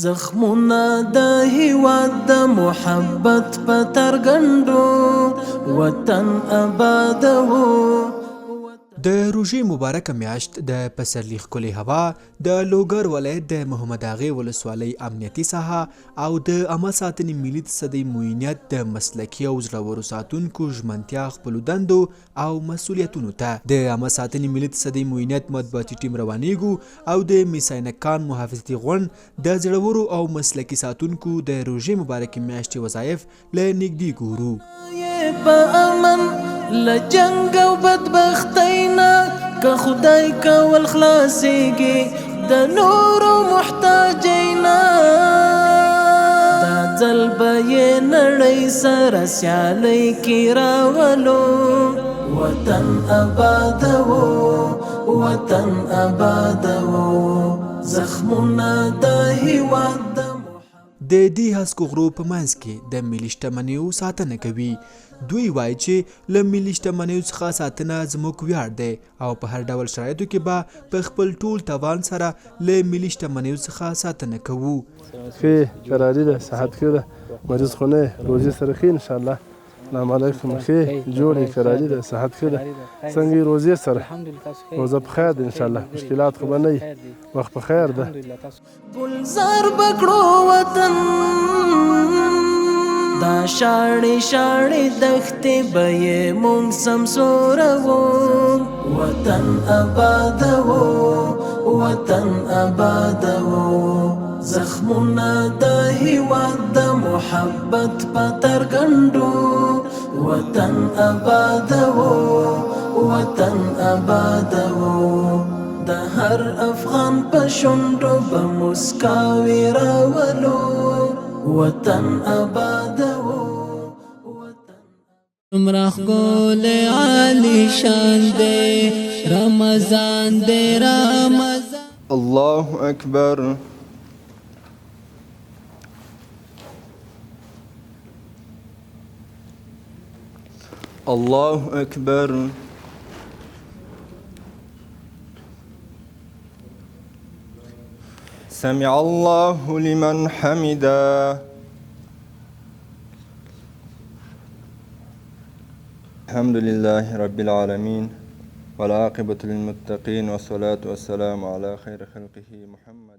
زخمونه د هیواد د محبت په ترګندو وطن آبادوو. د روژې مبارکه میاشت د پسرلي ښکلې هوا د لوګر ولایت د محمد اغې ولسوالۍ امنیتي ساحه او د عامه ساتنې ملي تصدۍ معینیت د مسلکي او زړورو ساتونکو ژمنتیا خپلو دندو او مسؤلیتونو ته د عامه ساتنې ملي تصدۍ معینیت مطبوعاتي ټیم روانیږو او د میساینکان محافظتي غونډ د زړورو او مسلکي ساتونکو د روژې مبارکې میاشتې وظایف له نږدې ګورو. په امن لجنگ او بدبختینا که خدای کول خلاصیږي د نورو محتاجینا. دا ځل به یې نړۍ سره سیالۍ کې راولو. وطن آبادوو وطن آبادوو زخمونه د هیواد د د دې هسکو غرو په منځ کې د ملي شتمنیو ساتنه کوي. دوی وایي چې له ملي شتمنیو څخه ساتنه زموږ ویاړ دی او په هر ډول شرایطو کې به په خپل ټول توان سره له ملي شتمنیو څخه ساتنه کوو. ښې کراري ده، صحت ښه ده، مریض خو نه یې، روزي سره ښې انشاءالله. السلام علیکم. ښې جوړې کراري ده، صحت ښه ده، څنګه یې روزې سره؟ روزه په خیر ده انشاءالله، مشکلات خو به نه وي، وخت په خیر ده. گلزار بکړو وطن دا شاړې شاړې دښتې به یې مونږ سمسوروو. وطن آبادوو وطن آبادوو زخمونه د هیواد د محبت په ترګندو. وطن آبادوو وطن آبادوو د هر افغان په شونډو به مسکاوي راولو. وطن آبادوو عمره ښکل عالی شان دی رمضان دی رمضان. الله اکبر. الله اکبر. سمع الله لمن حمده. الحمد لله رب العالمين والعاقبة للمتقين والصلاة والسلام على خير خلقه محمد.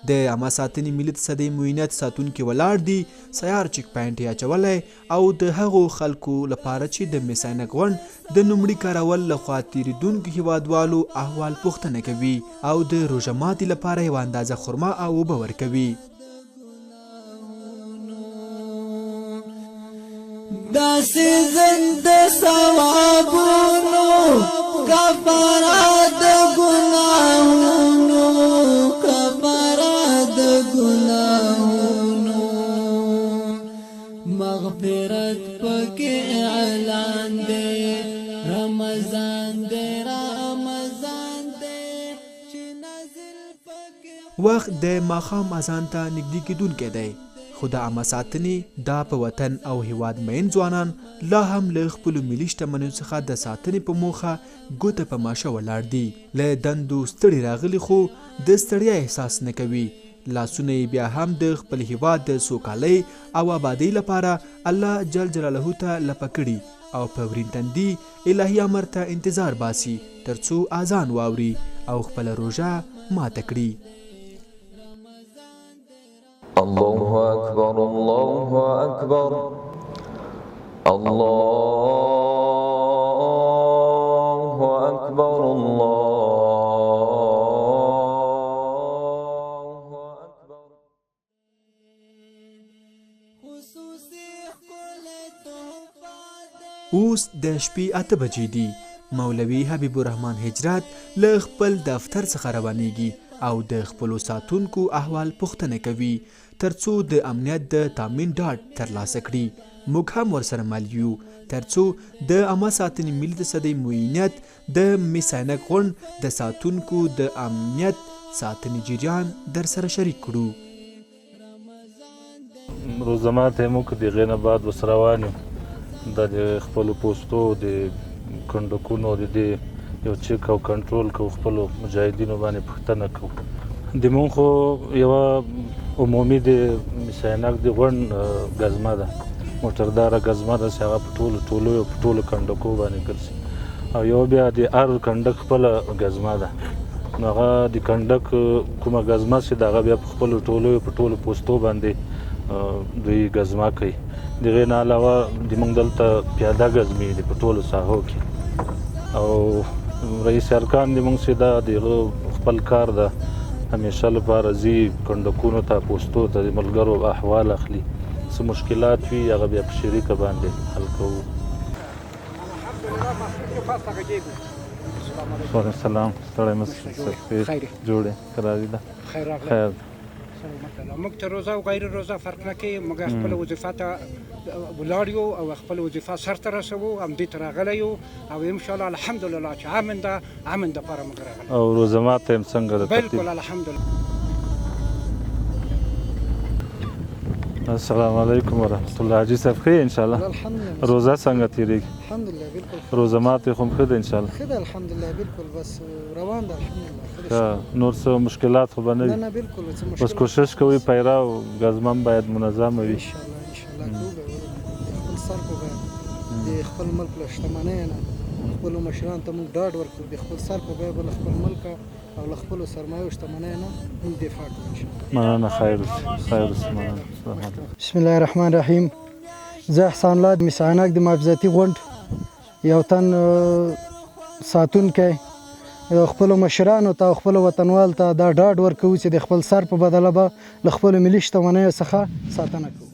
د عامه ساتنې ملي تصدۍ معینیت ساتونکي ولاړ دي سیار چیک پاینټ یې اچولی او د هغو خلکو لپاره چې د میساینک غونډ د نومړي کارول لخوا تیریدونکو هیوادوالو احوال پوښتنه کوي او د روژه ماتي لپاره یوه اندازه خرما او اوبه ورکوي. داسې زند ثوابونو کفاره د ګناهونو کفاره د ګناهونو مغفرت پکې اعلان دی. رمضان دی رمضان دی چې نازل پکې. وخت د ماښام اذان ته نږدې کیدونکی دی خو د عامه ساتنې دا په وطن او هیواد مین ځوانان لا هم له خپلو ملي شتمنیو څخه د ساتنې په موخه ګوته په ماشه ولاړ دي. له دندو ستړي راغلي خو د ستړیا احساس نه کوي. لاسونه یې بیا هم د خپل هیواد د سوکالۍ او آبادۍ لپاره الله جل جلاله ته لپه کړي او په ورین تندي الهي امر ته انتظار باسي ترڅو اذان واوري او خپله روژه ماته کړي. الله أكبر الله أكبر الله أكبر الله أكبر. اوس د شپې 8 بجې دي. مولوي حبیب الرحمن هجرت له خپل دفتر څخه روانیږي او د خپلو ساتونکو احوال پوښتنه کوي ترڅو د امنیت د تامین ډاډ ترلاسه کړي. موږ هم ورسره مل یو ترڅو د عامه ساتنې ملي تصدۍ معینیت د میساینک غونډ د ساتونکو د امنیت ساتنې جریان در سره شریک کړو. روزه ماتی موږ د هغې نه بعد اوس روان یو د خپلو پوستو د کنډکونو د دې یو چک او کنټرول کوو، خپلو مجاهدینو باندې پوښتنه کوو د مونږ خو یوه عمومي د سینک د غونډ ګزمه ده، موټرداره ګزمه ده چې هغه په ټولو ټولیو په ټولو کنډکو باندې ګرځي، او یو بیا د هر کنډک خپله ګزمه ده. نو هغه د کنډک کومه ګزمه چې د هغه بیا په خپلو ټولیو په ټولو پوستو باندې دوی ګزمه کوي. د هغې نه علاوه د مونږ دلته پیاده ګزمې دي په ټولو ساحو کې، او رئیس ارکان د مونږ چې دا د هغه خپل کار ده، همیشه لپاره ځي کنډکونو ته پوستو ته د ملګرو احوال اخلي، څه مشکلات وي هغه بیا په شریکه باندې حل کوو. وعلیکم السلام. ستړی مه شئ، جوړې راضي ده. خیر موږ ته روزه او غیر روزه فرق نه کوي، موږ خپل وظیفه ته ولاړ یو او خپل وظیفه سرته رسوو، همدې ته راغلی یو، او انشاءالله الحمدلله چې امن ده، امن دپاره موږ راغلی. او روزه ماته یم څنګه ده؟ بالکل الحمدلله. السلام علیکم ورحمۃ اللہ. حاجی صاحب ښه یې انشاءالله؟ الحمدلله. روزه څنګه تېرېږي؟ الحمدلله بالکل. روزه ماتې خو ښه ده انشاءالله؟ ښه ده الحمدلله بالکل، بس روان ده الحمدلله. نور څه مشکلات خو به نه وي؟ نه بالکل څه مشکل. بس کوشش کوئ پیرا او ګزمه باید منظمه وي. انشاءالله کوو به خپل سر په بیه د خپل ملک له شتمنۍ نه خپلو مشرانو ته موږ ډاډ ورکړو، د خپل سر په بیه به له خپل ملک او له خپلو سرمایو شتمنۍ نه موږ دفاع کوو انشاءالله. مننه. خیر اوسې. مننه. بسم الله الرحمن الرحیم. زه احسان الله د مسعنک د محافظتي غونډ یو تن ساتونکی خپلو مشرانو ته او خپلو وطنوالو ته دا ډاډ ورکوو چې د خپل سر په بدله به له خپلو ملي شتمنیو څخه ساتنه کوو.